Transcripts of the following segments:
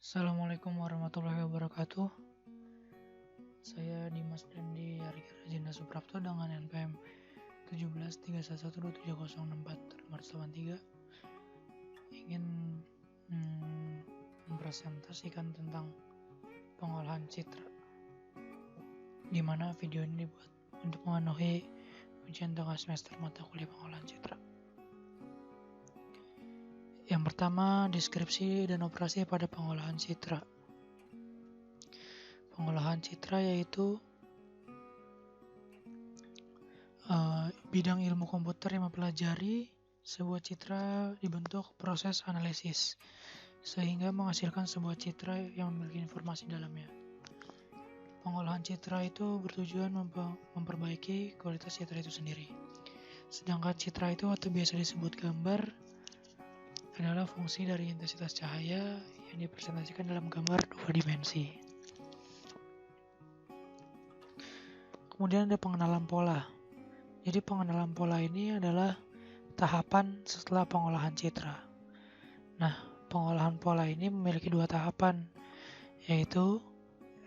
Assalamualaikum warahmatullahi wabarakatuh. Saya Dimas Dandi Harikar Rajendra Suprapto dengan NPM 1731127064 nomor 83 ingin mempresentasikan tentang pengolahan citra, di mana video ini dibuat untuk memenuhi ujian tengah semester mata kuliah pengolahan citra. Yang pertama, deskripsi dan operasi pada pengolahan citra. Pengolahan citra yaitu bidang ilmu komputer yang mempelajari sebuah citra dibentuk proses analisis sehingga menghasilkan sebuah citra yang memiliki informasi dalamnya. Pengolahan citra itu bertujuan memperbaiki kualitas citra itu sendiri. Sedangkan citra itu atau biasa disebut gambar adalah fungsi dari intensitas cahaya yang dipresentasikan dalam gambar dua dimensi. Kemudian ada pengenalan pola. Jadi pengenalan pola ini adalah tahapan setelah pengolahan citra. Nah, pengolahan pola ini memiliki dua tahapan, yaitu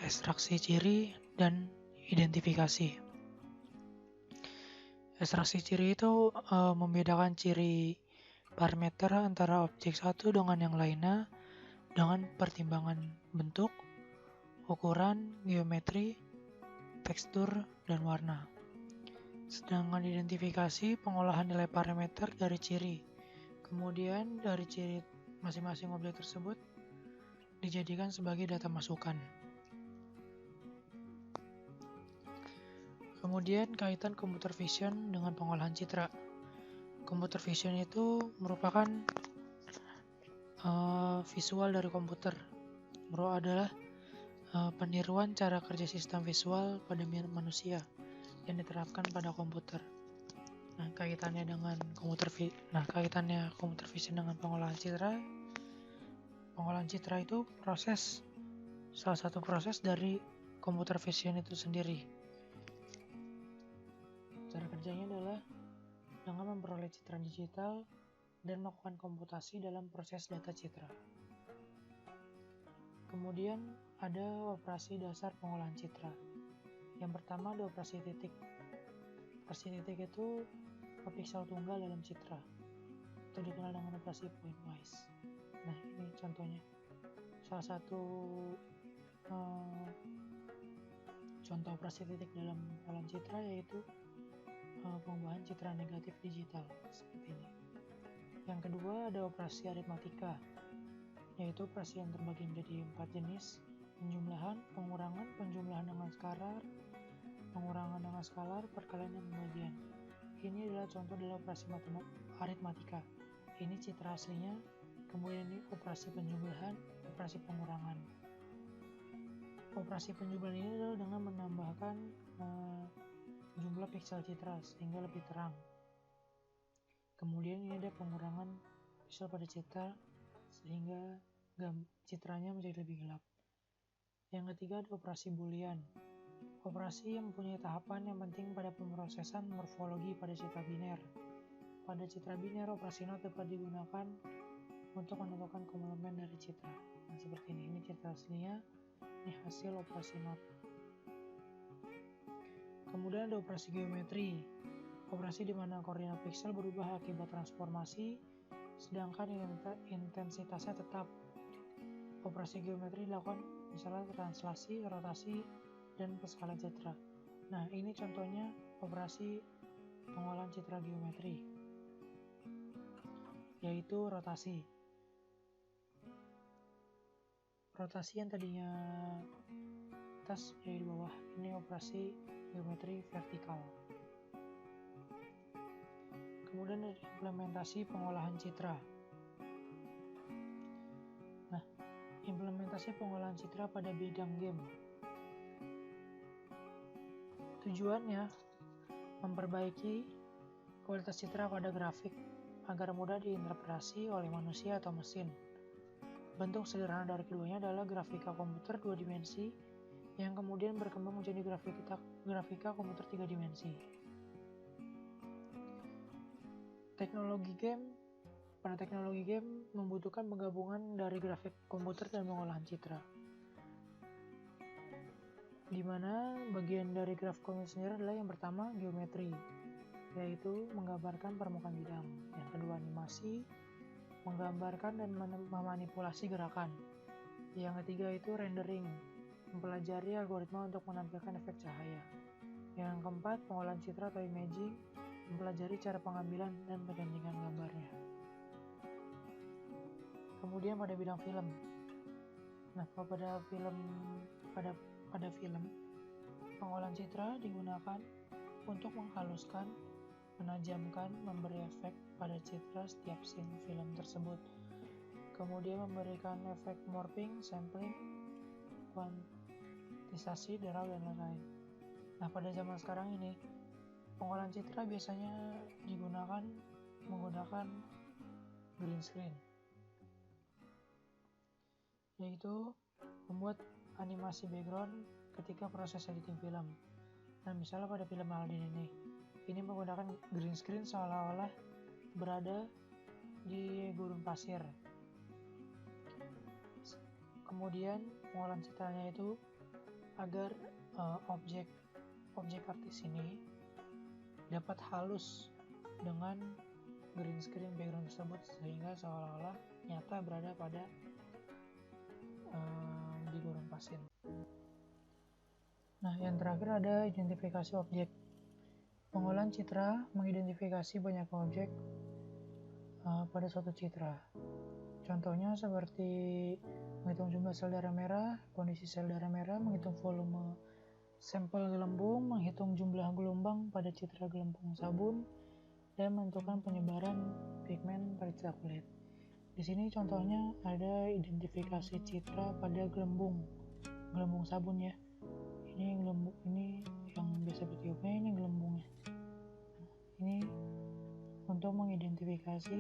ekstraksi ciri dan identifikasi. Ekstraksi ciri itu membedakan ciri parameter antara objek satu dengan yang lainnya dengan pertimbangan bentuk, ukuran, geometri, tekstur, dan warna. Sedangkan identifikasi pengolahan nilai parameter dari ciri. Kemudian dari ciri masing-masing objek tersebut dijadikan sebagai data masukan. Kemudian kaitan computer vision dengan pengolahan citra. Computer vision itu merupakan visual dari komputer. Adalah peniruan cara kerja sistem visual pada manusia yang diterapkan pada komputer. Nah, kaitannya computer vision dengan pengolahan citra. Pengolahan citra itu salah satu proses dari computer vision itu sendiri. Cara kerjanya adalah dengan memperoleh citra digital dan melakukan komputasi dalam proses data citra. Kemudian ada operasi dasar pengolahan citra. Yang pertama ada operasi titik. Operasi titik itu piksel tunggal dalam citra, atau dikenal dengan operasi pointwise. Nah, ini contohnya. Salah satu contoh operasi titik dalam pengolahan citra yaitu pengubahan citra negatif digital seperti ini. Yang kedua ada operasi aritmatika, yaitu operasi yang terbagi menjadi 4 jenis: penjumlahan, pengurangan, penjumlahan dengan skalar, pengurangan dengan skalar, perkalian dan pembagian. Ini adalah contoh dari operasi aritmatika. Ini citra aslinya. Kemudian ini operasi penjumlahan, operasi pengurangan. Operasi penjumlahan ini adalah dengan menambahkan jumlah piksel citra sehingga lebih terang. Kemudian ini ada pengurangan piksel pada citra sehingga citranya menjadi lebih gelap. Yang ketiga ada operasi boolean. Operasi yang mempunyai tahapan yang penting pada pemrosesan morfologi pada citra biner. Pada citra biner, operasi not dapat digunakan untuk menentukan komplement dari citra. Nah, seperti ini. Ini citra aslinya, ini hasil operasi not. Kemudian ada operasi geometri. Operasi di mana koordinat piksel berubah akibat transformasi, sedangkan intensitasnya tetap. Operasi geometri dilakukan misalnya translasi, rotasi, dan perskalian citra. Nah, ini contohnya operasi pengolahan citra geometri, yaitu rotasi. Rotasi yang tadinya atas jadi di bawah, ini operasi geometri vertikal. Kemudian ada implementasi pengolahan citra. Nah, implementasi pengolahan citra pada bidang game. Tujuannya memperbaiki kualitas citra pada grafik agar mudah diinterpretasi oleh manusia atau mesin. Bentuk sederhana dari keduanya adalah grafika komputer 2 dimensi yang kemudian berkembang menjadi grafika komputer 3 dimensi. Teknologi game pada teknologi game membutuhkan penggabungan dari grafik komputer dan pengolahan citra, di mana bagian dari grafik komputer sendiri adalah yang pertama geometri, yaitu menggambarkan permukaan bidang. Yang kedua animasi, menggambarkan dan memanipulasi gerakan. Yang ketiga itu rendering, mempelajari algoritma untuk menampilkan efek cahaya. Yang keempat pengolahan citra atau imaging, mempelajari cara pengambilan dan perbandingan gambarnya. Kemudian pada bidang film. Nah, pada film, pengolahan citra digunakan untuk menghaluskan, menajamkan, memberi efek pada citra setiap scene film tersebut. Kemudian memberikan efek morphing, sampling, kuantisasi, draw, dan lain-lain. Nah, pada zaman sekarang ini, pengolahan citra biasanya menggunakan green screen, yaitu membuat animasi background ketika proses editing film. Nah, misalnya pada film Aladdin ini menggunakan green screen seolah-olah berada di gurun pasir. Kemudian pengolahan citranya itu agar objek artis ini dapat halus dengan green screen background tersebut sehingga seolah-olah nyata berada pada di gurun pasir. Nah, yang terakhir ada identifikasi objek. Pengolahan citra mengidentifikasi banyak objek pada suatu citra. Contohnya seperti menghitung jumlah sel darah merah, kondisi sel darah merah, menghitung volume sampel gelembung, menghitung jumlah gelombang pada citra gelembung sabun, dan menentukan penyebaran pigmen pada citra kulit. Di sini contohnya ada identifikasi citra pada gelembung sabun ya. Ini gelembung, ini yang biasa bertiupnya, ini gelembungnya. Ini untuk mengidentifikasi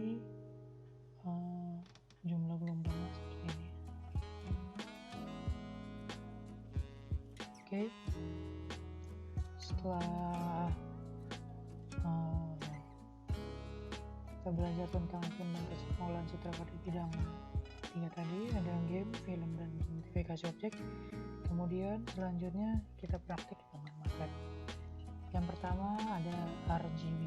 jumlah gelombangnya seperti ini. Oke. Setelah kita belajar tentang implementasi pengolahan citra pada bidang 3 tadi, ada game, film, dan identifikasi objek. Kemudian selanjutnya kita praktik dengan MATLAB. Yang pertama ada RGB.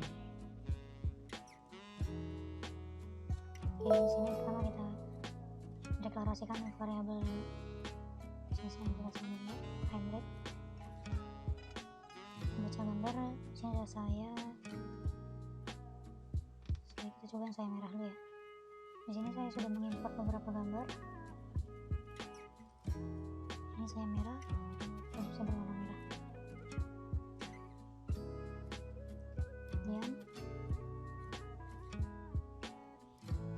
Oke, di sini pertama kita deklarasikan variabel frame rate. Membaca gambar, di sini ada kita coba yang saya merah dulu ya. Di sini saya sudah mengimport beberapa gambar. Ini saya merah, khususnya berwarna merah. Kemudian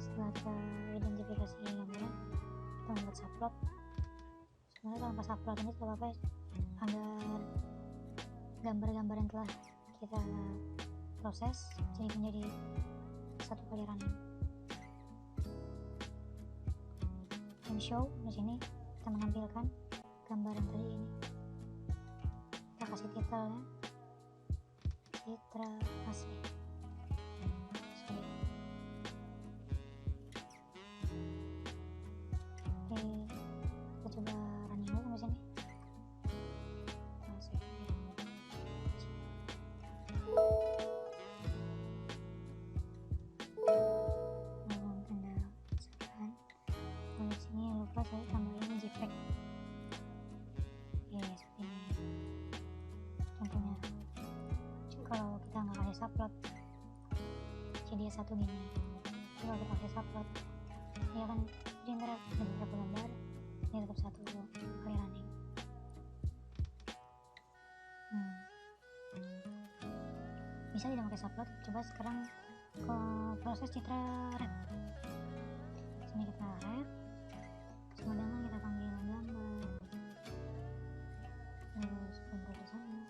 setelah kita identifikasi gambarnya, kita membuat subplot. Sebenarnya tanpa subplot ini tidak apa-apa agar gambar-gambar yang telah kita proses jadi menjadi satu kali running. Dan show di sini kita menampilkan gambar yang tadi ini. Kita kasih titelnya citra asli. Oke, kita coba running dulu sampai sini. Saya tambahin JPEG ya seperti ini contohnya. Kalau kita nggak kasih subplot jadi satu gini, kalau kita kasih subplot dia akan generate beberapa gambar, dia tetap satu kali running. Bisa tidak pakai subplot. Coba sekarang ke proses citra red. Sini kita red, kemudian kita panggil gambar, terus gambar di sana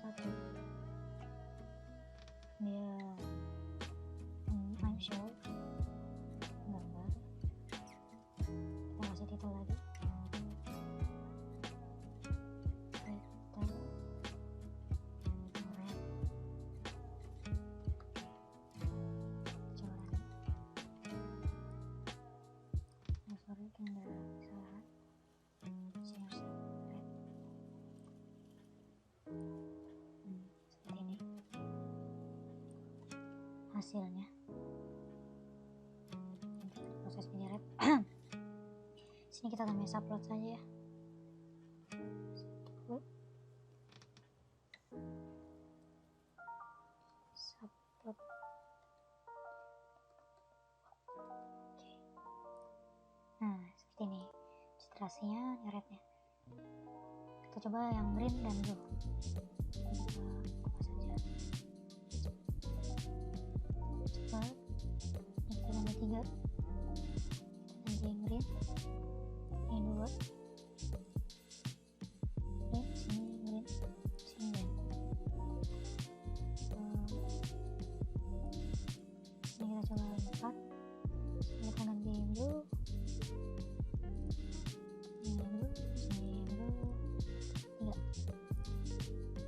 satu, dia I'm show gambar, kita kasih titel lagi, titel red. hasilnya. Proses menyeret. Sini kita tambah subplot saja ya. Subplot. Oke. Nah, seperti ini citrasinya, nyeretnya. Kita coba yang green dan blue. Coba kita tambah 3. Kita yang green. Ini 2. Green, sini green, sini green. Sini kita coba 4. Kita ganti blue. Ini blue, sini blue. 3.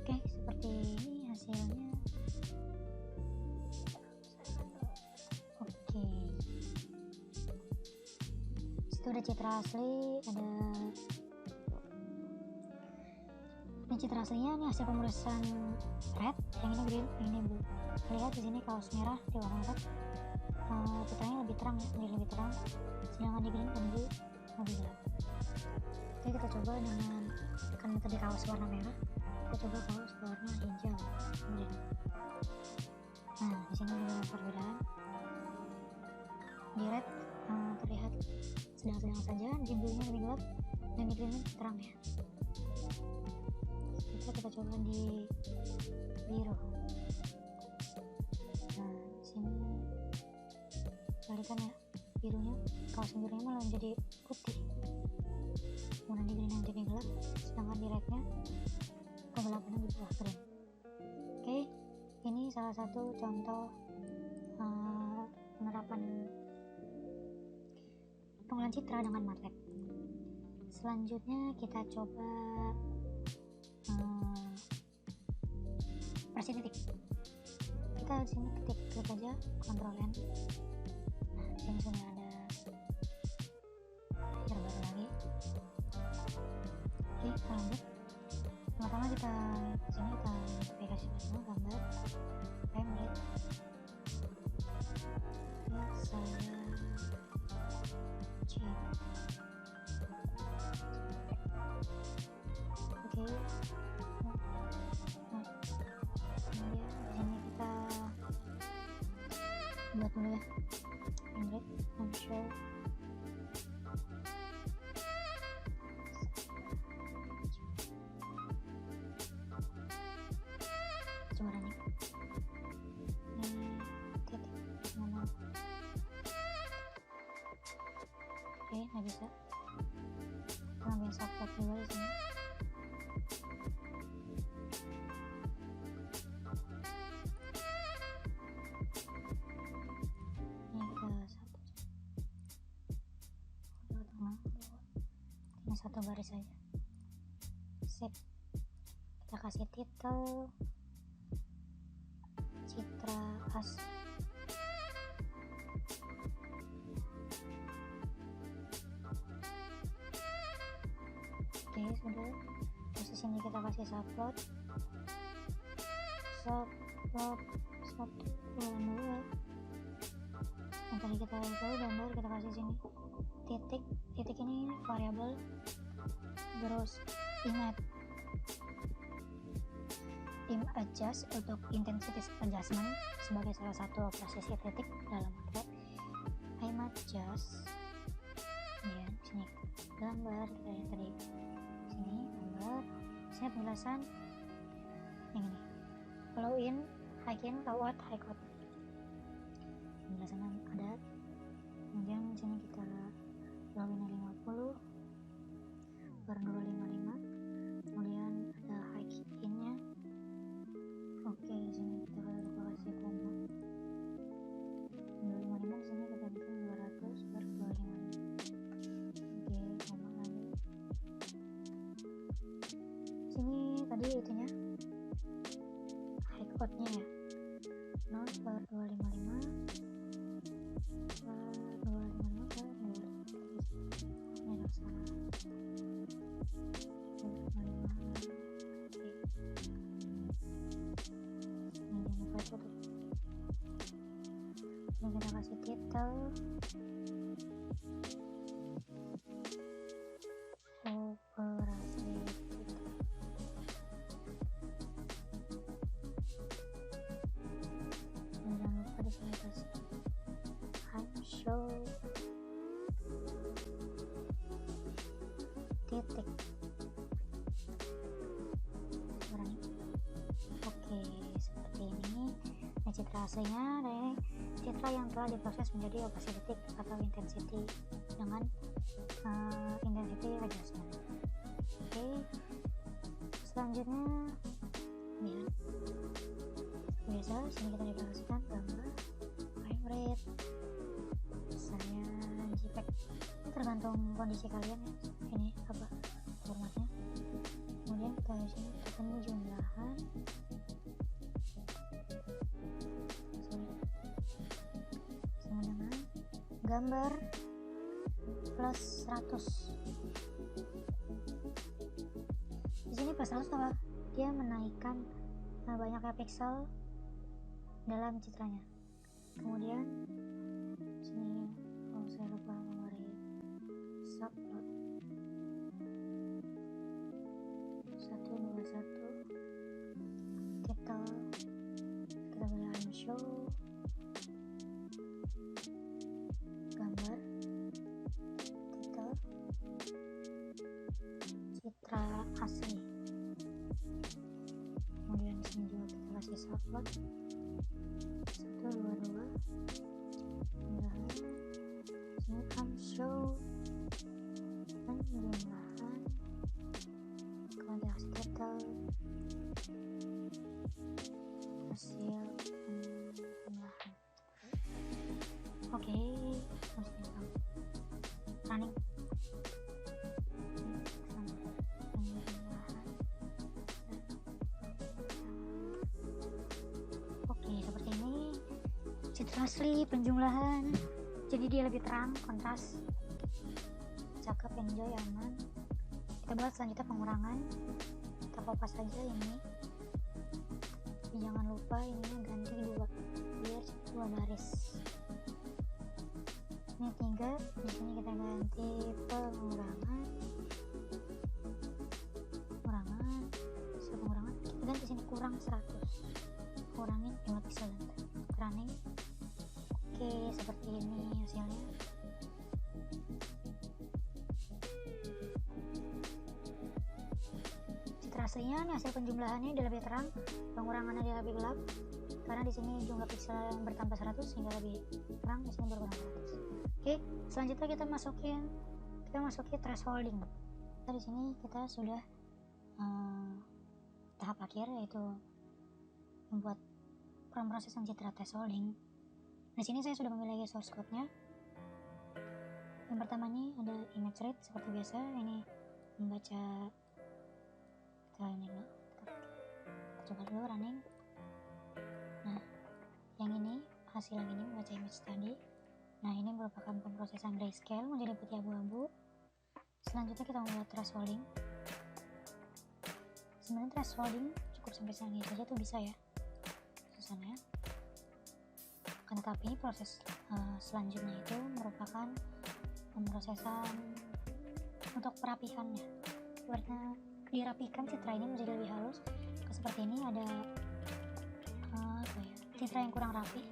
Oke, seperti ini hasilnya. Oke, itu ada citra asli, ada ini citra aslinya, ini hasil pemrosesan red, yang ini green, yang ini blue. Lihat di sini kaos merah di warna red, citranya lebih terang ya, ini lebih terang, sedangkan di green dan blue lebih gelap. Oke, kita coba dengan, kan tadi kaos warna merah, kita coba kaos warna hijau green. Nah, di sini juga ada perbedaan. Di red terlihat sedang-sedang saja, di blue nya lebih gelap, dan di green nya terang ya. Kita coba di biru. Nah, di sini balikan ya, birunya, kaos birunya malah jadi putih, kemudian di green yang jadi gelap, sedangkan di rednya kegelapannya di bawah green. Oke, ini salah satu contoh penerapan pengolahan citra dengan MATLAB. Selanjutnya kita coba operasi titik. Kita di sini klik aja Ctrl N. Nah, di sini sudah ada layar baru lagi. Oke, kita lanjut. Pertama kita di sini kita aplikasi dulu gambar frame rate. Ya, saya cek. Oke. Kemudian di sini kita buat dulu ya. Frame rate, show. Coba running. Ini titik mana? Oke, nggak bisa. Kita ambil subplot juga di sini. Ini kita subplot. Tengah. Ini satu baris saja. Sip. Kita kasih title citra asli. Oke, sudah. Terus sini kita kasih subplot 1, 2. Yang tadi kita tahu gambar, kita kasih sini titik ini variabel gross image adjust untuk intensity adjustment sebagai salah satu operasi titik dalam MATLAB. Image adjust ya, sini gambar kita yang tadi sini gambar, sini penjelasan yang ini low in, high in, low out, high out, penjelasannya ada. Kemudian sini kita low in 50, burn 255, kemudian ada high in nya. Oke, di sini kita kasih koma 255, di sini kita bikin 200 per 255. Oke, koma lagi. Sini tadi itunya high outnya ya, 0 per 255 per 255 per 255. Ini ada salah. 255. Oke. Ini foto. titik. Oke, seperti ini. Nah, citra aslinya dari citra yang telah diproses menjadi operasi detik atau intensity dengan intensity adjustment. Oke, selanjutnya ya biasa sini kita dikasihkan gambar frame rate, saya JPEG, ini tergantung kondisi kalian ya, ini apa formatnya. Kemudian kita di sini penjumlahan sama dengan gambar plus 100. Di sini plus 100 apa? Dia menaikkan banyaknya piksel dalam citranya. Kemudian sini saya lupa memori subplot 121 title, kita pilih I'm show gambar title citra asli. Kemudian di sini juga kita kasih subplot 122 sini I'm show penjumlahan, kemudian kasih title hasil penjumlahan. Oke, running. Oke, seperti ini citra asli penjumlahan, jadi dia lebih terang, kontras, cakep, enjoy, aman. Kita buat selanjutnya pengurangan, kita kopas saja ini, tapi jangan lupa ini ganti dua biar 2 baris. Ini 3, di sini kita ganti pengurangan, kita ganti sini kurang 100, kurangin 5 pixel, running. Oke, seperti ini hasilnya. Citra aslinya nih, hasil penjumlahannya dia lebih terang, pengurangannya dia lebih gelap karena di sini jumlah piksel yang bertambah 100 sehingga lebih terang, di sini berkurang 100. Oke, selanjutnya kita masukin thresholding. Nah, di sini kita sudah tahap akhir, yaitu membuat pemrosesan citra thresholding. Di sini saya sudah memiliki source code-nya. Yang pertama ini ada image read seperti biasa, ini membaca. Kita ini dulu, kita coba dulu running. Nah, yang ini hasil yang ini membaca image tadi. Nah, ini merupakan pemrosesan grayscale menjadi putih abu-abu. Selanjutnya kita membuat thresholding. Sebenarnya thresholding cukup sampai sini saja tuh bisa ya, susahnya. Tetapi proses selanjutnya itu merupakan pemrosesan untuk perapihannya, karena dirapikan citra ini menjadi lebih halus. Seperti ini ada citra yang kurang rapi.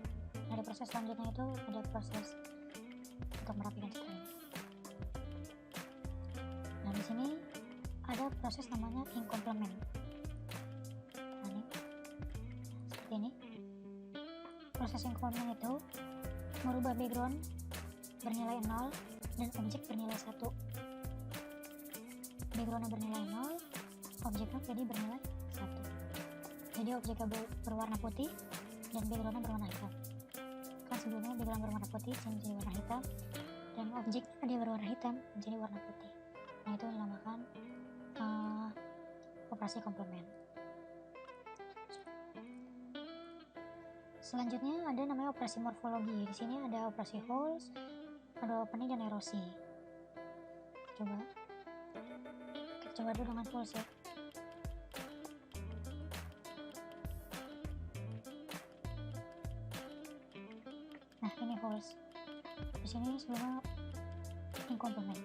Dari proses selanjutnya itu ada proses untuk merapikan citra ini. Nah, di sini ada proses namanya ink complement. Nah, ini seperti ini. Proses ink complement itu merubah background bernilai 0 dan objek bernilai 1. Backgroundnya bernilai 0, objeknya jadi bernilai 1. Jadi objeknya berwarna putih dan backgroundnya berwarna hitam. Kan sebelumnya background berwarna putih menjadi warna hitam, dan objeknya dia berwarna hitam menjadi warna putih. Nah, itu dinamakan operasi komplement. Selanjutnya ada namanya operasi morfologi. Di sini ada operasi holes, ada opening dan erosi. Kita coba dulu dengan holes ya. Nah, ini holes. Di sini sebelumnya ink complement.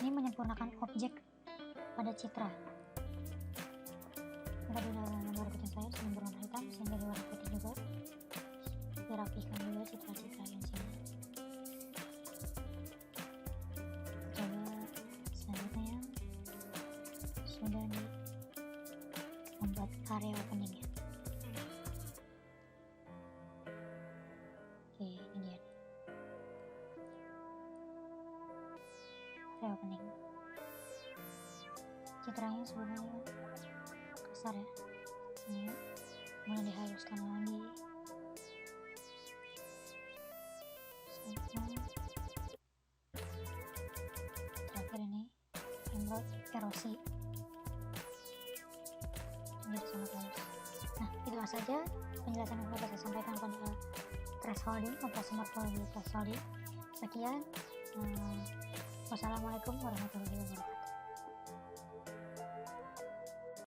Ini menyempurnakan objek pada citra. Tadi udah gambar kucing saya sebelum berwarna hitam sehingga berwarna putih juga. Dirapikan juga citra-citra yang sini. area opening ya. Oke, ini dia area opening. Citranya sebenarnya kasar ya, ini kemudian dihaluskan lagi sampai terakhir ini emerald erosi menjadi sangat halus. Nah, itu saja penjelasan yang dapat saya sampaikan pada thresholding, operasi morfologi thresholding. Sekian, wassalamualaikum warahmatullahi wabarakatuh.